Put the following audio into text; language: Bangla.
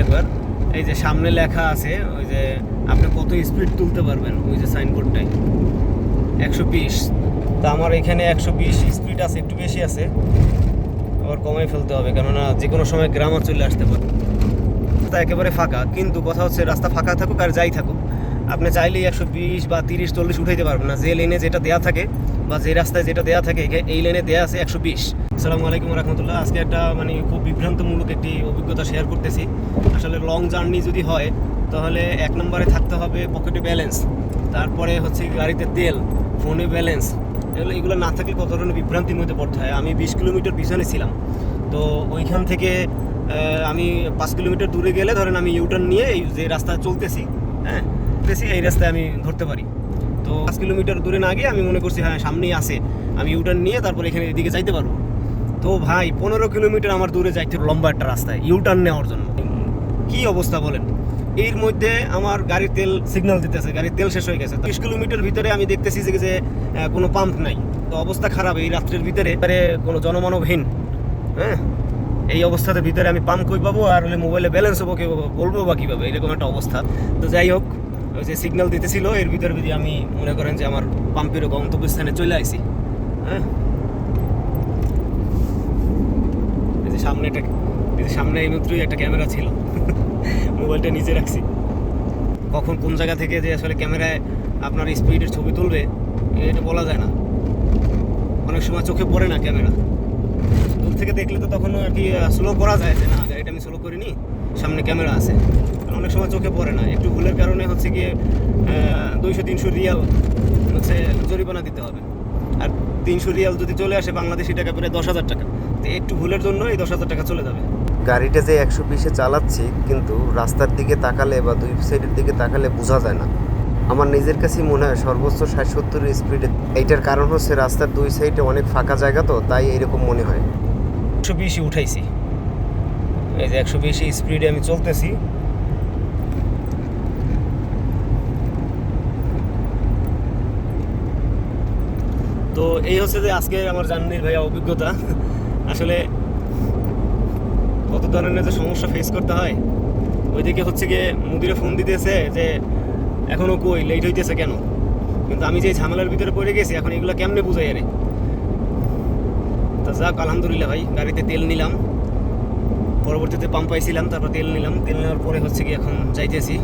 একবার। এই যে সামনে লেখা আছে ওই যে আপনি কত স্পিড তুলতে পারবেন, ওই যে সাইনবোর্ডটাই 120। তো আমার এখানে 120 স্পিড আছে, একটু বেশি আছে, আবার কমাই ফেলতে হবে, কেননা যে কোনো সময় গ্রামে চলে আসতে পারে। রাস্তা একেবারে ফাঁকা, কিন্তু কথা হচ্ছে রাস্তা ফাঁকা থাকুক আর যাই থাকুক, আপনি চাইলেই 120 বা 30-40 উঠাইতে পারবেন না। যে লেনে যেটা দেয়া থাকে বা যে রাস্তায় যেটা দেয়া থাকে, এই লেনে দেয়া আছে 120। আসসালামু আলাইকুম রহমতুল্লাহ। আজকে একটা মানে খুব বিভ্রান্তমূলক একটি অভিজ্ঞতা শেয়ার করতেছি। আসলে লং জার্নি যদি হয় তাহলে এক নম্বরে থাকতে হবে পকেটে ব্যালেন্স, তারপরে হচ্ছে গাড়িতে তেল, ফোনে ব্যালেন্স। এগুলো না থাকলে কত ধরনের বিভ্রান্তির মধ্যে পড়তে হয়। আমি 20 কিলোমিটার পিছনে ছিলাম, তো ওইখান থেকে আমি 5 কিলোমিটার দূরে গেলে ধরেন আমি ইউটার্ন নিয়ে এই যে রাস্তায় চলতেছি, হ্যাঁ এই রাস্তায় আমি ধরতে পারি। তো 5 কিলোমিটার দূরে না গিয়ে আমি মনে করছি হ্যাঁ সামনেই আছে, আমি ইউটার্ন নিয়ে তারপর এখানে এদিকে যাইতে পারবো। তো ভাই 15 কিলোমিটার আমার দূরে যাইতে লম্বা একটা রাস্তায় ইউটার্ন নেওয়ার জন্য, কি অবস্থা বলেন। এর মধ্যে আমার গাড়ির তেল সিগন্যাল দিতেছে, গাড়ির তেল শেষ হয়ে গেছে। 30 কিলোমিটার ভিতরে আমি দেখতেছি যে কোনো পাম্প নাই। তো অবস্থা খারাপ এই রাত্রের ভিতরে, কোনো জনমানবহীন, হ্যাঁ এই অবস্থাতে ভিতরে আমি পাম্প কই পাবো, আর মোবাইলে ব্যালেন্স হবো কি বলবো বা কীভাবে, এরকম একটা অবস্থা। তো যাই হোক, ওই যে সিগন্যাল দিতেছিল এর ভিতরে যদি আমি মনে করেন যে আমার পাম্পের গন্তব্যস্থানে চলে আসি, হ্যাঁ এই যে সামনে এই মাত্রই একটা ক্যামেরা ছিল, মোবাইলটা নিচে রাখছি। কখন কোন জায়গা থেকে যে আসলে ক্যামেরায় আপনার স্পিডের ছবি তুলবে এটা বলা যায় না, অনেক সময় চোখে পড়ে না ক্যামেরা। দূর থেকে দেখলে তো তখন আর কি স্লো করা যায় যে না গাড়িটা আমি স্লো করিনি, সামনে ক্যামেরা আছে। অনেক সময় চোখে পড়ে না, একটু ভুলের কারণে হচ্ছে গিয়ে 200-300 রিয়াল হচ্ছে জরিমানা দিতে হবে। আর 300 রিয়াল যদি চলে আসে বাংলাদেশি টাকা প্রায় 10,000 টাকা। তো একটু ভুলের জন্য এই 10,000 টাকা চলে যাবে। গাড়িটা যে 120-এ চালাচ্ছি, কিন্তু রাস্তার দিকে তাকালে বা দুই সাইডের দিকে তাকালে বোঝা যায় না। আমার নিজের কাছেই মনে হয় সর্বোচ্চ 60-70 স্পিডে। এইটার কারণ হচ্ছে রাস্তার দুই সাইডে অনেক ফাঁকা জায়গা, তো তাই এইরকম মনে হয়। 120 উঠাইছি, এই যে 120 স্পিডে আমি চলতেছি। তো এই হচ্ছে যে আজকে আমার জার্নির ভাইয়া অভিজ্ঞতা। আসলে কত ধরনের যে সমস্যা ফেস করতে হয়। ওইদিকে হচ্ছে গিয়ে মুদিরে ফোন দিতেছে যে এখনও কই লেট হইতেছে কেন, কিন্তু আমি যে ঝামেলার ভিতরে পড়ে গেছি এখন এগুলো কেমনে বুঝাই আরে। তা যাক আলহামদুলিল্লাহ ভাই, গাড়িতে তেল নিলাম, পরবর্তীতে পাম্প পাইছিলাম, তারপর তেল নিলাম। তেল নেওয়ার পরে হচ্ছে কি এখন যাইতেছি।